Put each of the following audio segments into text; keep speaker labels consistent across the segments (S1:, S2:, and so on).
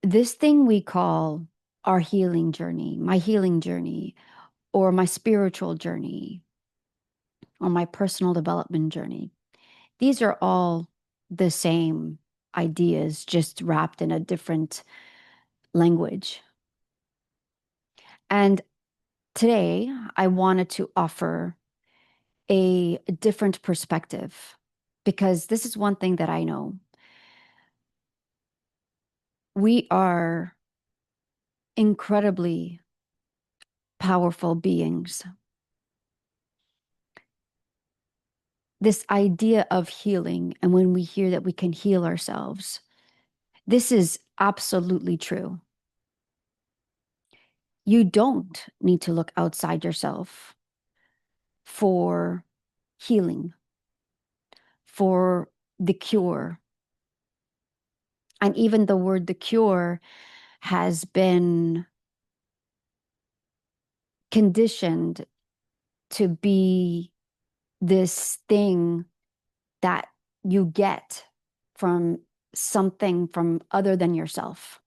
S1: This thing we call our healing journey, my healing journey, or my spiritual journey, or my personal development journey, these are all the same ideas, just wrapped in a different language. And today, I wanted to offer a different perspective because this is one thing that I know. We are incredibly powerful beings. This idea of healing, and when we hear that we can heal ourselves, this is absolutely true. You don't need to look outside yourself for healing, for the cure. And even the word the cure has been conditioned to be this thing that you get from something from other than yourself,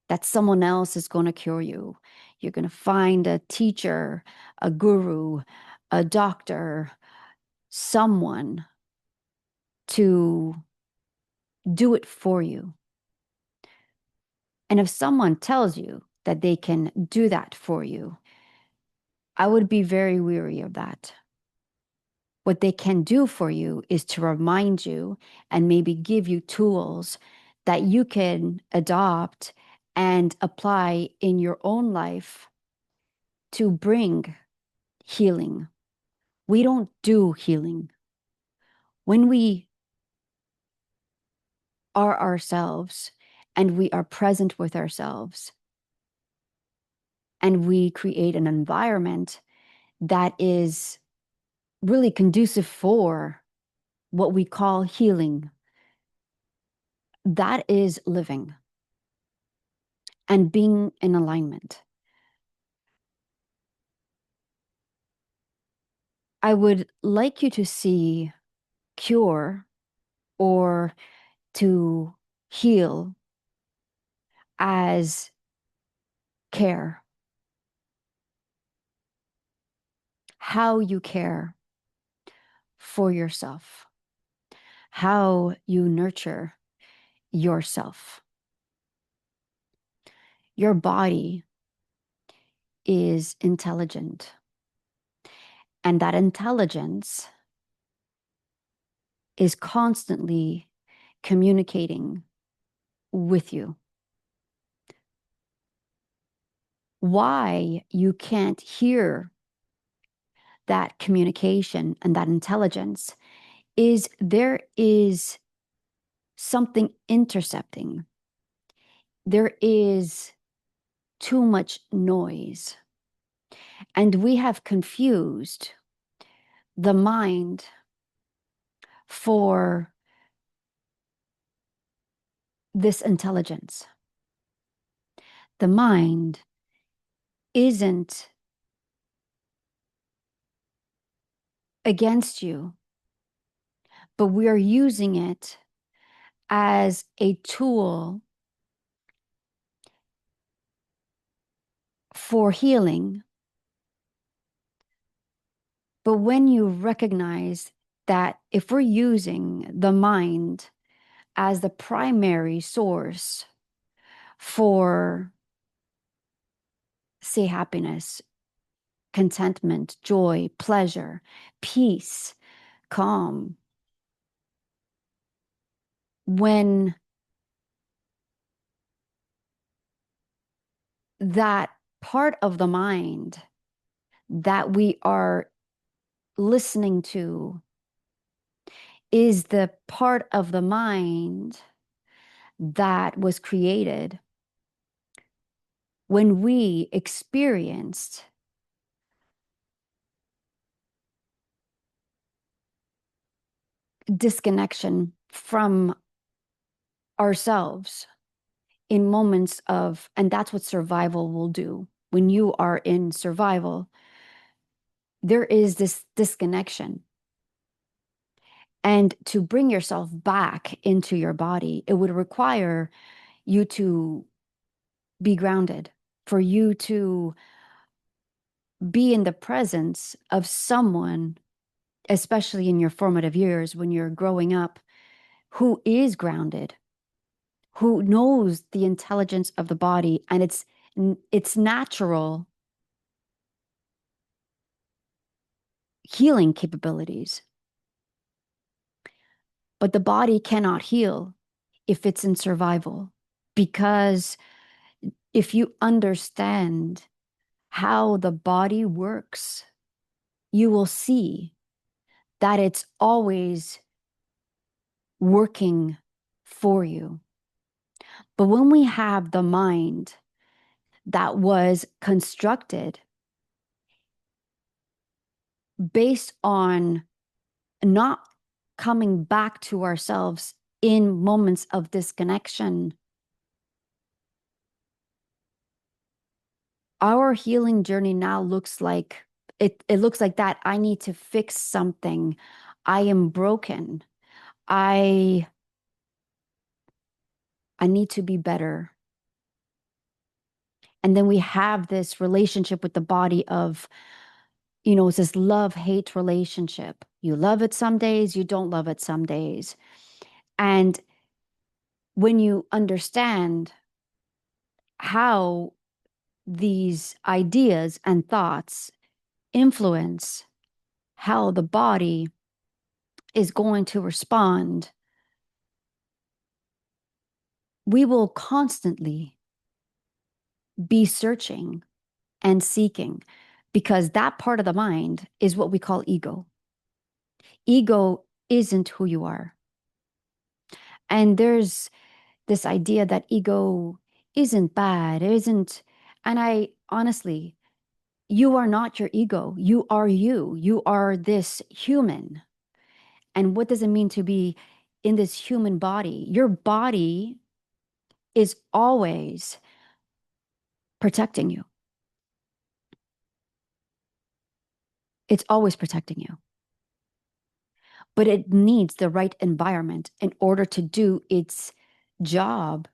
S1: that someone else is going to cure you. You're going to find a teacher, a guru, a doctor, someone to do it for you. And if someone tells you that they can do that for you, I would be very weary of that. What they can do for you is to remind you and maybe give you tools that you can adopt and apply in your own life to bring healing. We don't do healing. When we are ourselves and we are present with ourselves and we create an environment that is really conducive for what we call healing, that is living and being in alignment. I would like you to see cure or to heal as care, how you care for yourself, how you nurture yourself. Your body is intelligent, and that intelligence is constantly communicating with you. Why you can't hear that communication and that intelligence is there is something intercepting. There is too much noise. And we have confused the mind for this intelligence. The mind isn't against you, but we are using it as a tool for healing. But when you recognize that if we're using the mind as the primary source for, say, happiness, contentment, joy, pleasure, peace, calm, when that part of the mind that we are listening to is the part of the mind that was created when we experienced disconnection from ourselves in moments of, and that's what survival will do. When you are in survival, there is this disconnection. And to bring yourself back into your body, it would require you to be grounded, for you to be in the presence of someone, especially in your formative years when you're growing up, who is grounded, who knows the intelligence of the body and its natural healing capabilities. But the body cannot heal if it's in survival, because if you understand how the body works, you will see that it's always working for you. But when we have the mind that was constructed based on not coming back to ourselves in moments of disconnection, our healing journey now looks like it looks like that. I need to fix something. I am broken. I I need to be better. And then we have this relationship with the body of, it's this love-hate relationship. You love it some days, you don't love it some days. And when you understand how these ideas and thoughts influence how the body is going to respond, we will constantly be searching and seeking, because that part of the mind is what we call ego. Ego isn't who you are. And there's this idea that ego isn't bad, isn't, and I honestly, you are not your ego. You are you. You are this human. And what does it mean to be in this human body? Your body is always protecting you. It's always protecting you. But it needs the right environment in order to do its job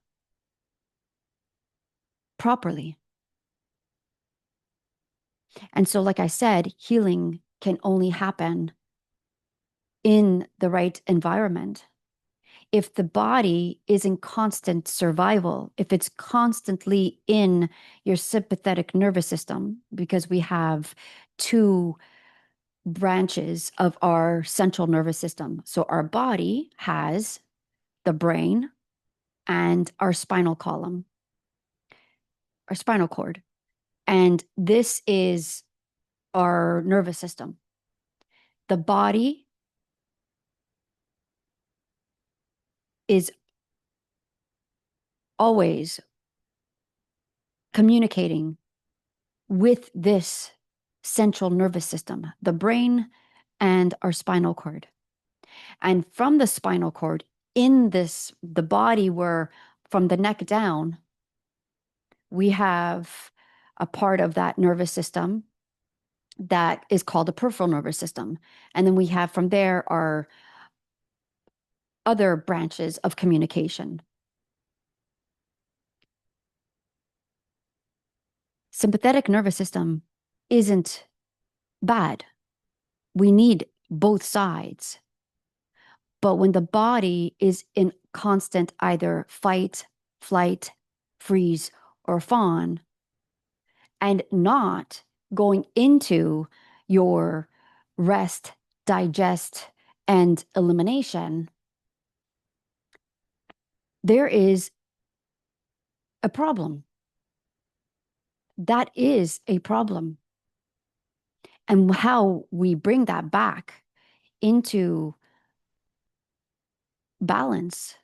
S1: properly. And so, like I said, healing can only happen in the right environment. If the body is in constant survival, if it's constantly in your sympathetic nervous system, because we have two branches of our central nervous system. So our body has the brain and our spinal column, our spinal cord. And this is our nervous system. The body is always communicating with this central nervous system, the brain and our spinal cord. And from the spinal cord, the body, where from the neck down, we have a part of that nervous system that is called the peripheral nervous system. And then we have from there our other branches of communication. Sympathetic nervous system isn't bad. We need both sides. But when the body is in constant either fight, flight, freeze, or fawn, and not going into your rest, digest, and elimination, there is a problem. That is a problem. And how we bring that back into balance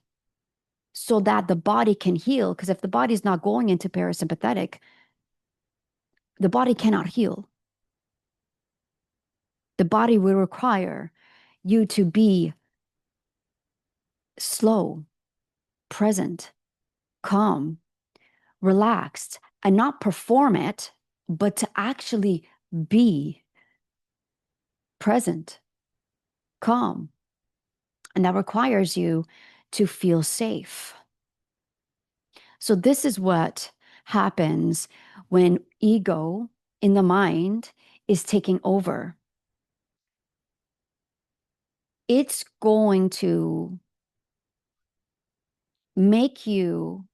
S1: so that the body can heal. Because if the body is not going into parasympathetic, the body cannot heal. The body will require you to be slow, present, calm, relaxed, and not perform it, but to actually be present, calm. And that requires you to feel safe. So this is what happens when ego in the mind is taking over. It's going to make you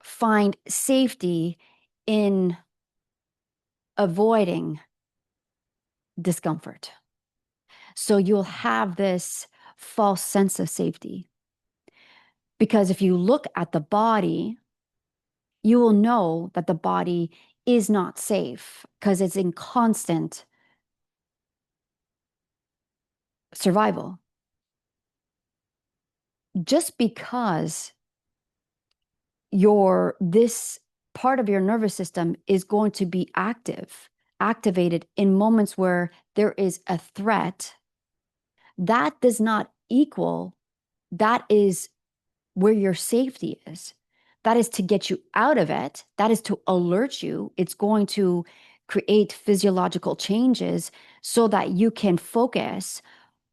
S1: find safety in avoiding discomfort. So you'll have this false sense of safety. Because if you look at the body, you will know that the body is not safe because it's in constant survival. Just because this part of your nervous system is going to be activated in moments where there is a threat, that does not equal that is where your safety is. That is to get you out of it. That is to alert you. It's going to create physiological changes so that you can focus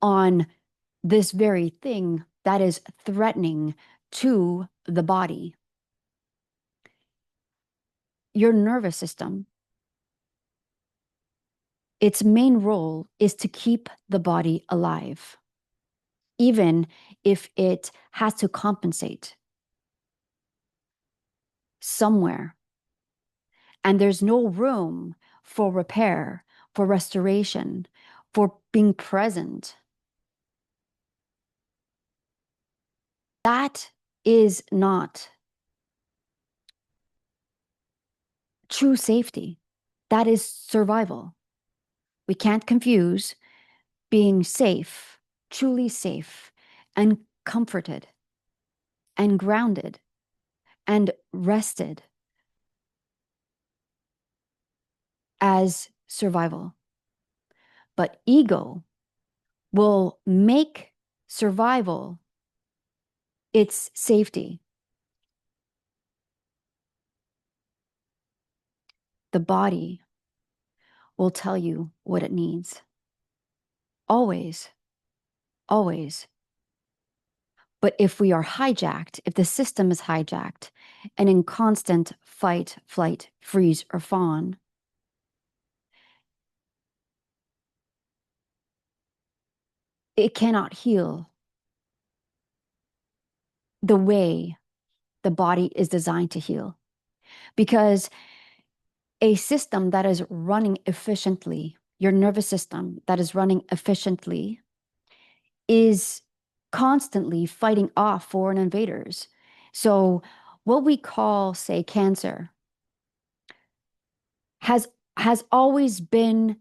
S1: on this very thing that is threatening to the body. Your nervous system, its main role is to keep the body alive, even if it has to compensate somewhere. And there's no room for repair, for restoration, for being present. That is not true safety. That is survival. We can't confuse being safe, truly safe, and comforted, and grounded, and rested as survival. But ego will make survival its safety. The body will tell you what it needs. Always, always. But if we are hijacked, if the system is hijacked and in constant fight, flight, freeze, or fawn, it cannot heal the way the body is designed to heal. Because a system that is running efficiently, your nervous system that is running efficiently, is constantly fighting off foreign invaders. So, what we call, say, cancer has always been,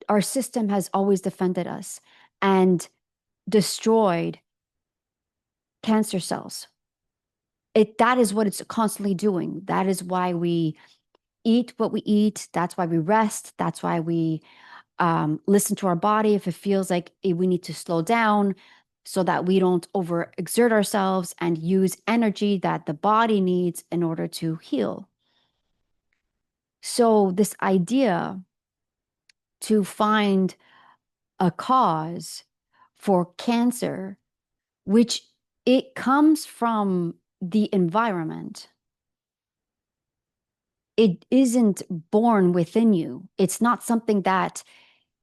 S1: our system has always defended us and destroyed cancer cells. That is what it's constantly doing. That is why we eat what we eat. That's why we rest. That's why we listen to our body if it feels like we need to slow down so that we don't overexert ourselves and use energy that the body needs in order to heal. So, this idea to find a cause for cancer, which it comes from the environment. It isn't born within you. It's not something that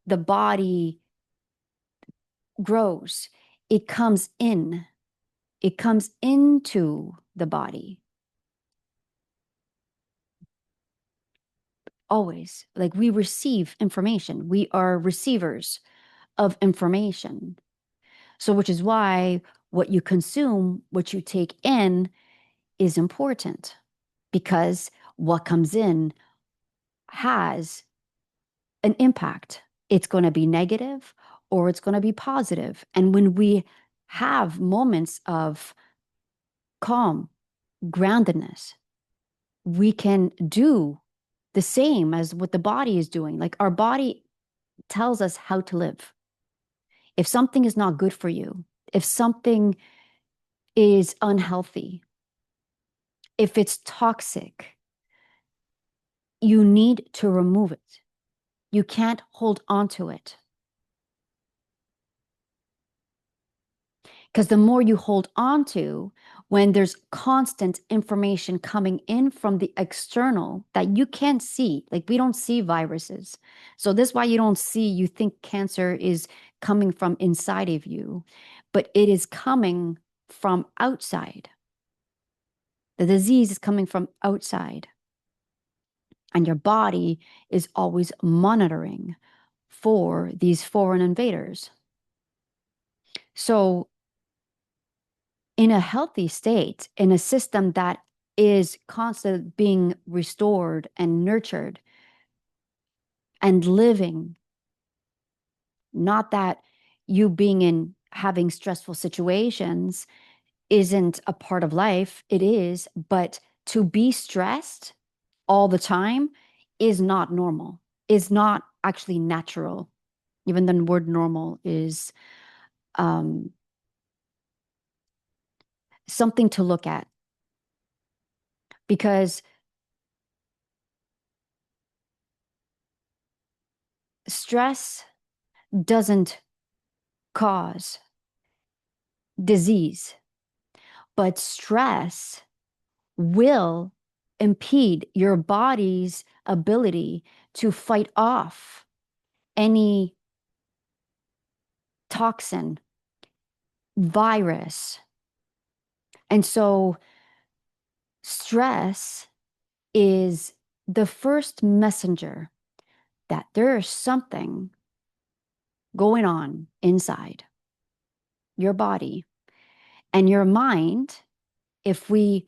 S1: the body grows. It comes in. It comes into the body. Always. Like we receive information. We are receivers of information. So, which is why what you consume, what you take in is important because what comes in has an impact. It's going to be negative or it's going to be positive. And when we have moments of calm, groundedness, we can do the same as what the body is doing. Like our body tells us how to live. If something is not good for you, if something is unhealthy, if it's toxic, you need to remove it. You can't hold on to it. Because the more you hold on to, when there's constant information coming in from the external that you can't see. Like we don't see viruses. So this is why you don't see, you think cancer is coming from inside of you, but it is coming from outside. The disease is coming from outside, and your body is always monitoring for these foreign invaders. So in a healthy state, in a system that is constantly being restored and nurtured and living, not that you being in having stressful situations isn't a part of life, it is, but to be stressed all the time is not normal, is not actually natural. Even the word normal is um, something to look at because stress doesn't cause disease, but stress will impede your body's ability to fight off any toxin, virus. And so stress is the first messenger that there's something going on inside your body and your mind. If we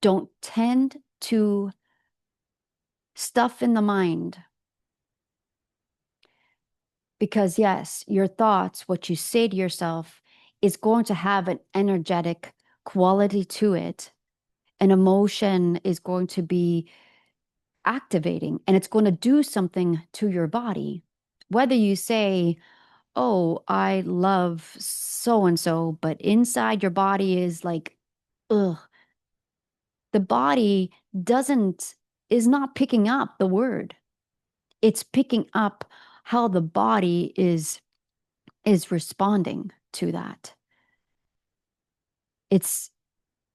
S1: don't tend to stuff in the mind, because yes, your thoughts, what you say to yourself, is going to have an energetic quality to it. An emotion is going to be activating and it's going to do something to your body. Whether you say, oh, I love so and so, but inside your body is like, ugh, the body doesn't, is not picking up the word. It's picking up how the body is responding to that. It's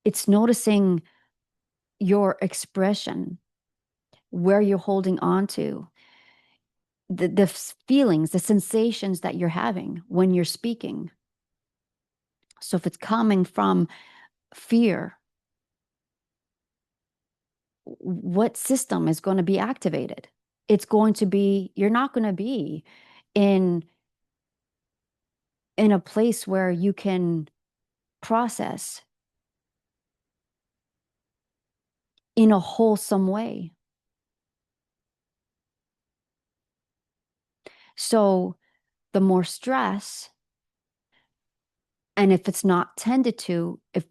S1: it's noticing your expression, where you're holding on to, the feelings, the sensations that you're having when you're speaking. So if it's coming from fear, what system is going to be activated? It's going to be, you're not going to be in in a place where you can process in a wholesome way. So the more stress, and if it's not tended to, if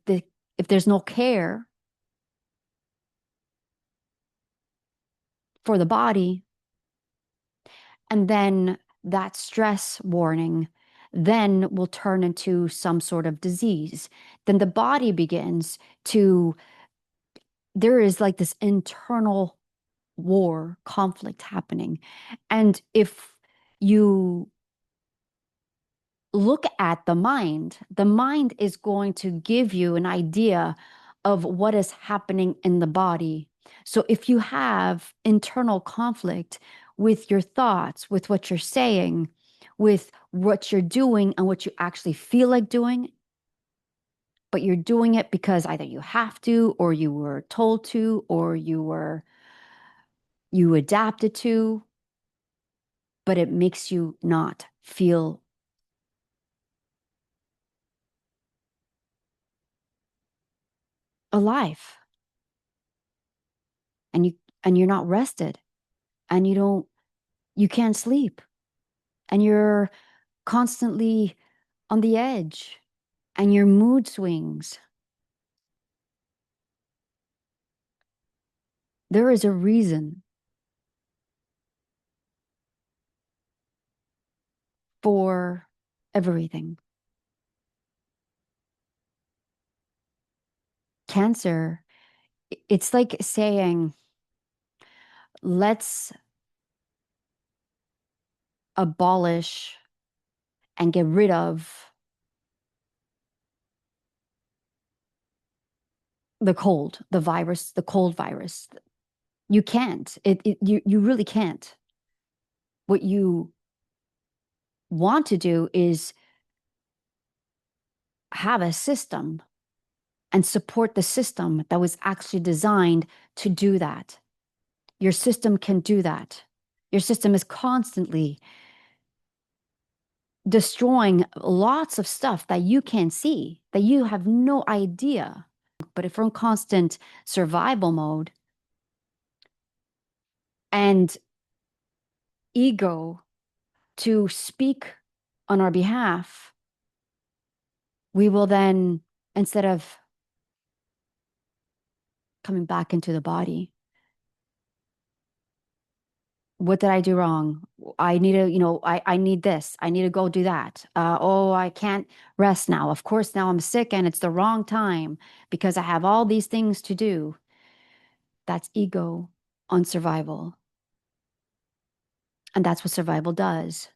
S1: there's no care for the body, and then that stress warning then will turn into some sort of disease. Then the body begins to, there is like this internal war, conflict happening. And if you look at the mind is going to give you an idea of what is happening in the body. So if you have internal conflict with your thoughts, with what you're saying, with what you're doing and what you actually feel like doing, but you're doing it because either you have to, or you were told to, or you adapted to, but it makes you not feel alive, and you're not rested, and you can't sleep, and you're constantly on the edge, and your mood swings. There is a reason for everything. Cancer, it's like saying, let's abolish and get rid of the cold, the virus, the cold virus. You can't. You really can't. What you want to do is have a system and support the system that was actually designed to do that. Your system can do that. Your system is constantly destroying lots of stuff that you can't see, that you have no idea. But if we're in constant survival mode and ego to speak on our behalf, we will then, instead of coming back into the body, what did I do wrong? I need to, I need this. I need to go do that. Oh, I can't rest now. Of course, now I'm sick and it's the wrong time because I have all these things to do. That's ego on survival. And that's what survival does.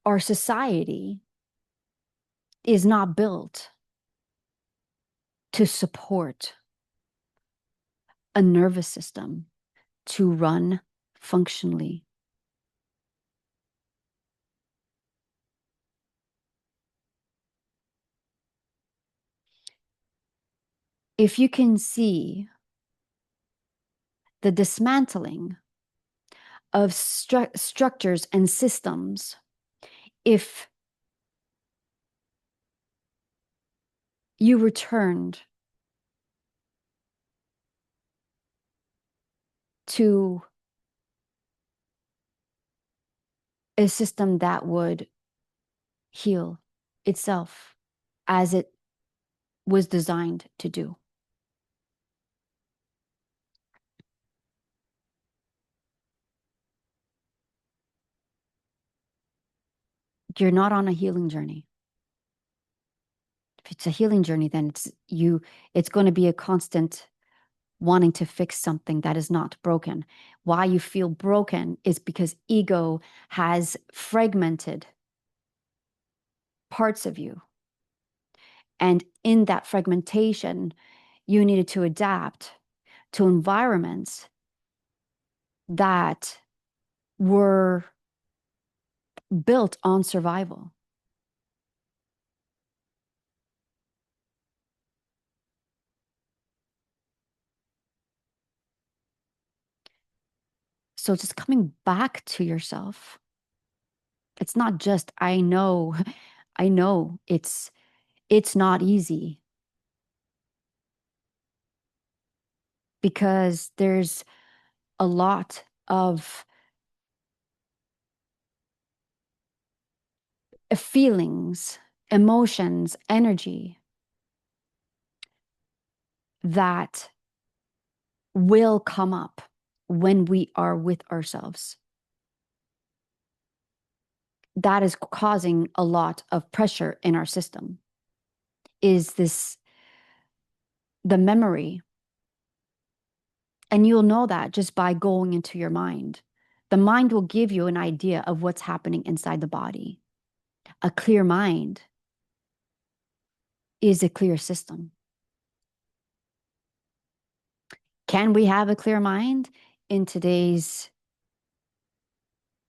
S1: Our society is not built to support a nervous system to run functionally. If you can see the dismantling of structures and systems, if you returned to a system that would heal itself as it was designed to do. You're not on a healing journey. If it's a healing journey, then it's going to be a constant wanting to fix something that is not broken. Why you feel broken is because ego has fragmented parts of you. And in that fragmentation, you needed to adapt to environments that were built on survival. So just coming back to yourself, it's not just, I know, I know it's not easy because there's a lot of feelings, emotions, energy that will come up when we are with ourselves. That is causing a lot of pressure in our system. Is this the memory? And you'll know that just by going into your mind. The mind will give you an idea of what's happening inside the body. A clear mind is a clear system. Can we have a clear mind in today's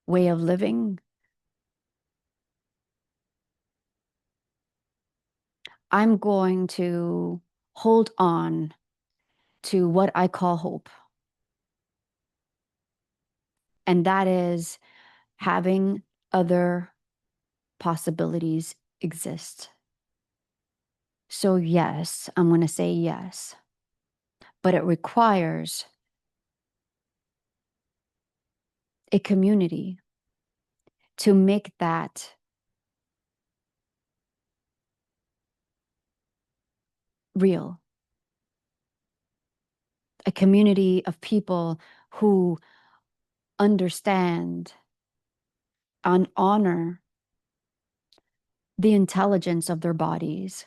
S1: way of living? I'm going to hold on to what I call hope. And that is having other possibilities exist. So, yes, I'm going to say yes, but it requires a community to make that real. A community of people who understand and honor the intelligence of their bodies.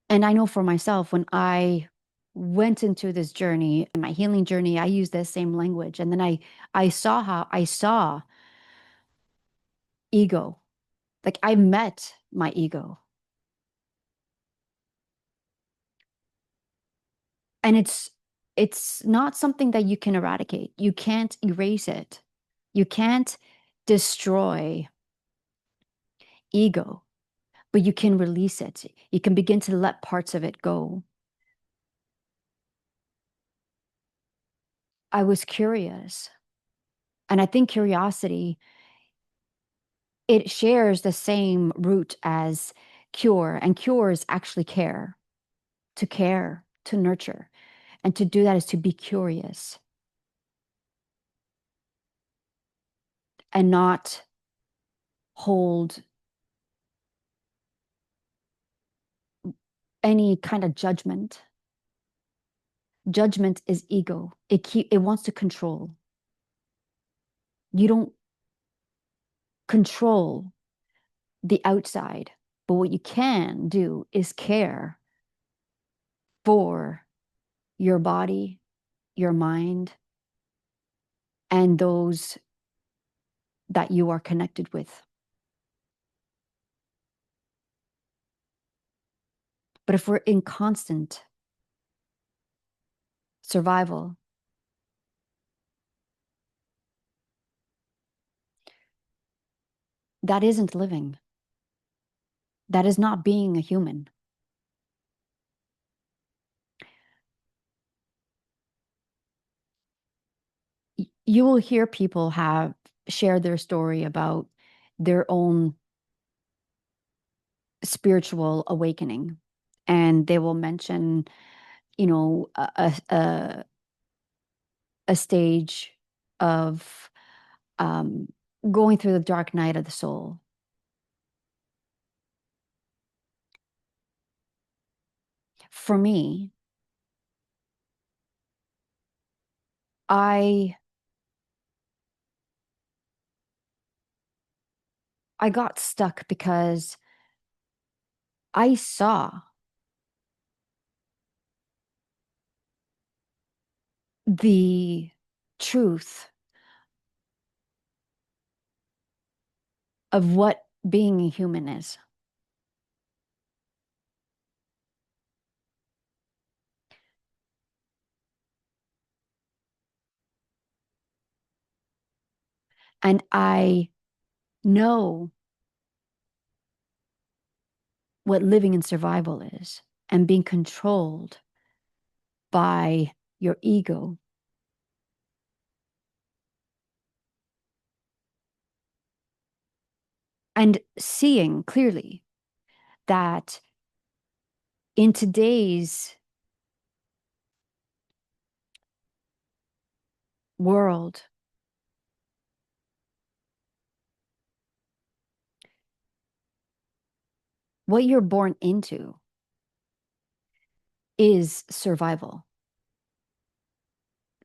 S1: And I know for myself, when I went into this journey, my healing journey, I used that same language. And then I saw how I saw ego Like I met my ego, and it's not something that you can eradicate. You can't erase it. You can't destroy ego, but you can release it. You can begin to let parts of it go. I was curious, and I think curiosity, it shares the same root as cure, and cure is actually care, to nurture. And to do that is to be curious and not hold any kind of judgment. Judgment is ego. It wants to control. You don't control the outside, but what you can do is care for your body, your mind, and those that you are connected with. But if we're in constant survival, that isn't living. That is not being a human. You will hear people have shared their story about their own spiritual awakening, and they will mention, a stage of um, going through the dark night of the soul. For me, I I got stuck because I saw the truth of what being a human is. And I know what living in survival is and being controlled by your ego and seeing clearly that in today's world, what you're born into is survival.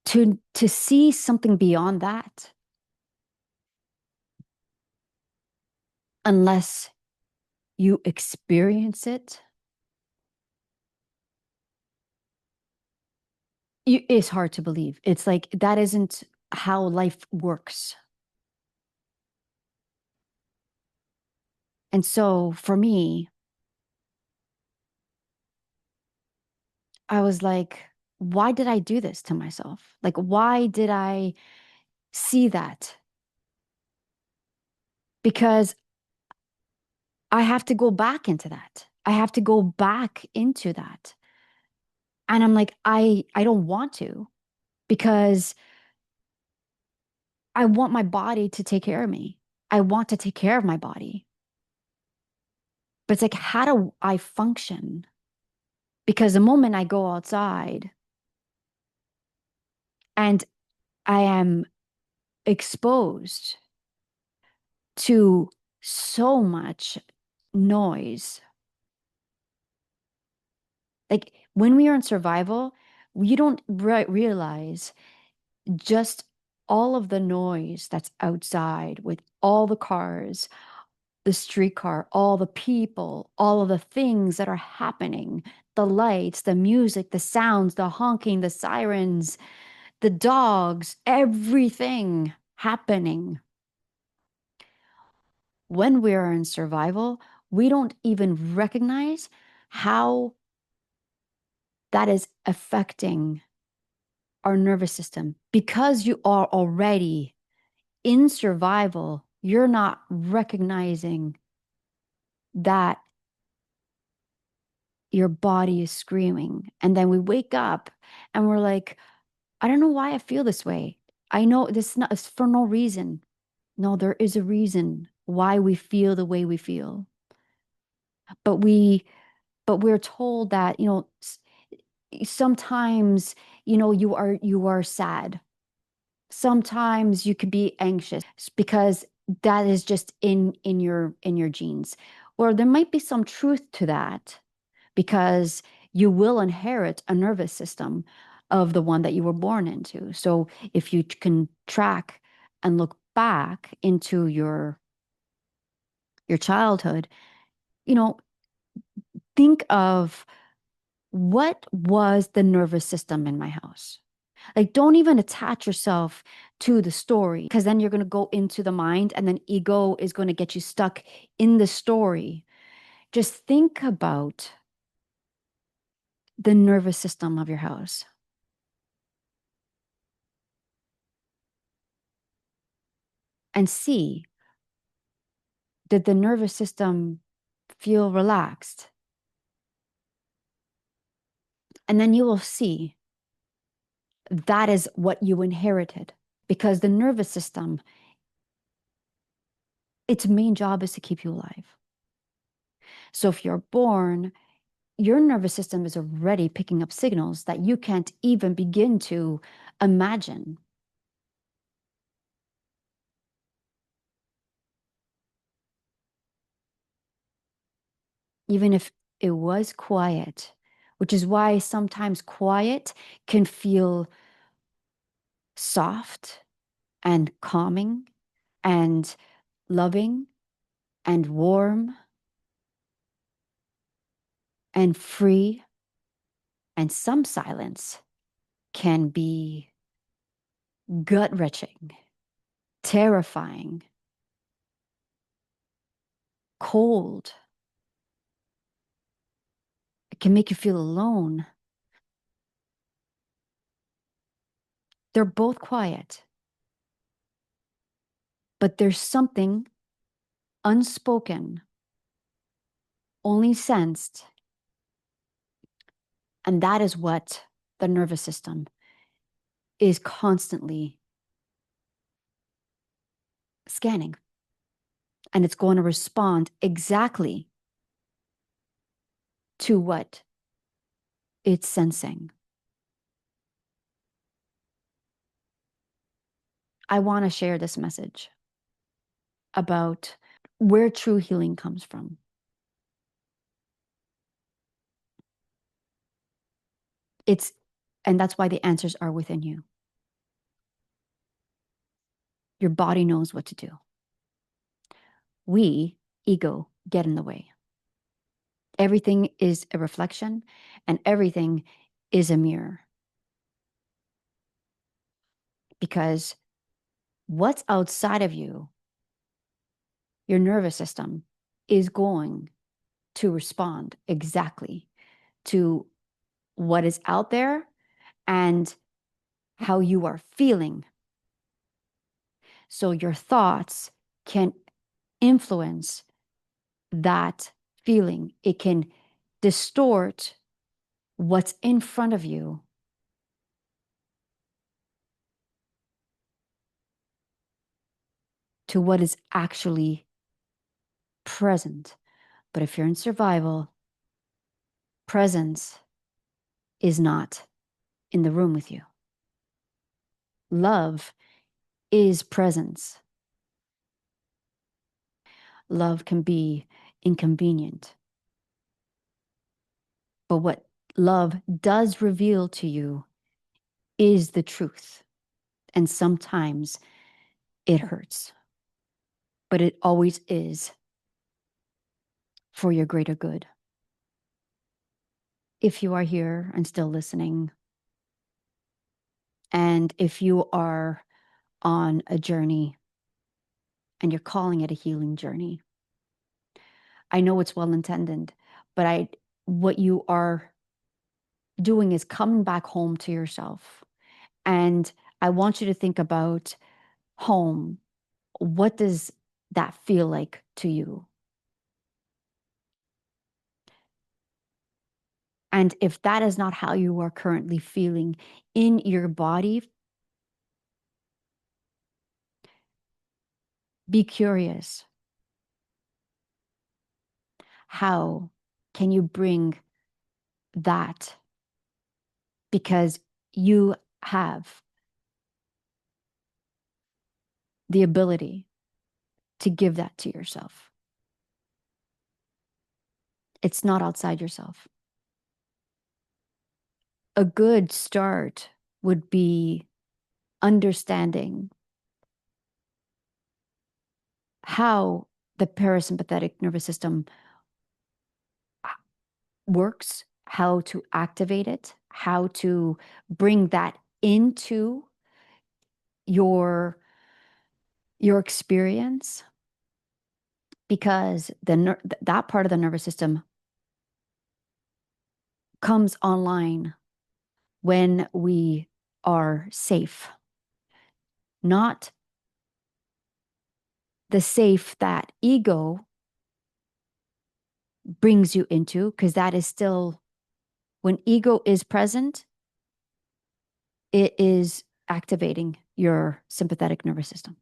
S1: To see something beyond that, unless you experience it, it's hard to believe. It's like that isn't how life works. And so for me, I was like, why did I do this to myself? Like, why did I see that? Because I have to go back into that. I have to go back into that. And I'm like, I don't want to because I want my body to take care of me. I want to take care of my body. But it's like, how do I function? Because the moment I go outside and I am exposed to so much noise, like when we are in survival, we don't realize just all of the noise that's outside with all the cars, the streetcar, all the people, all of the things that are happening, the lights, the music, the sounds, the honking, the sirens, the dogs, everything happening. when we are in survival, we don't even recognize how that is affecting our nervous system. Because you are already in survival, you're not recognizing that your body is screaming. And then we wake up and we're like, I don't know why I feel this way. I know this is not, it's for no reason. No, there is a reason why we feel the way we feel. But we're told that, sometimes, you are sad. Sometimes you could be anxious because that is just in your genes. Or there might be some truth to that because you will inherit a nervous system of the one that you were born into. So if you can track and look back into your childhood, you know, think of what was the nervous system in my house. Like, don't even attach yourself to the story because then you're going to go into the mind and then ego is going to get you stuck in the story. Just think about the nervous system of your house and see, did the nervous system feel relaxed? And then you will see that is what you inherited because the nervous system, its main job is to keep you alive. So if you're born, your nervous system is already picking up signals that you can't even begin to imagine. Even if it was quiet, which is why sometimes quiet can feel soft and calming and loving and warm and free. And some silence can be gut-wrenching, terrifying, cold. It can make you feel alone. They're both quiet, but there's something unspoken, only sensed, and that is what the nervous system is constantly scanning. And it's going to respond exactly to what it's sensing. I want to share this message about where true healing comes from. It's, and that's why the answers are within you. Your body knows what to do. We, ego, get in the way. Everything is a reflection and everything is a mirror. Because what's outside of you, your nervous system, is going to respond exactly to what is out there and how you are feeling. So your thoughts can influence that feeling. It can distort what's in front of you to what is actually present. But if you're in survival, presence is not in the room with you. Love is presence. Love can be inconvenient. But what love does reveal to you is the truth. And sometimes it hurts, but it always is for your greater good. If you are here and still listening, and if you are on a journey and you're calling it a healing journey. I know it's well intended, but what you are doing is coming back home to yourself. And I want you to think about home. What does that feel like to you? And if that is not how you are currently feeling in your body, be curious. How can you bring that? Because you have the ability to give that to yourself. It's not outside yourself. A good start would be understanding how the parasympathetic nervous system works, how to activate it, how to bring that into your experience, because that part of the nervous system comes online when we are safe, not the safe that ego brings you into, because that is still, when ego is present, it is activating your sympathetic nervous system.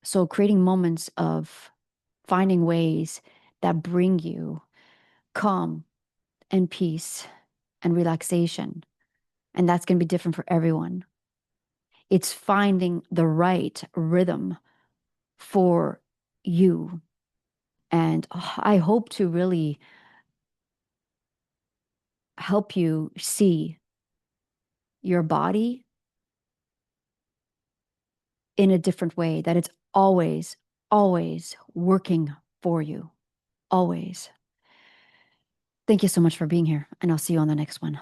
S1: So creating moments of finding ways that bring you calm and peace and relaxation. And that's going to be different for everyone. It's finding the right rhythm for you. And I hope to really help you see your body in a different way, that it's always, always working for you. Always. Thank you so much for being here, and I'll see you on the next one.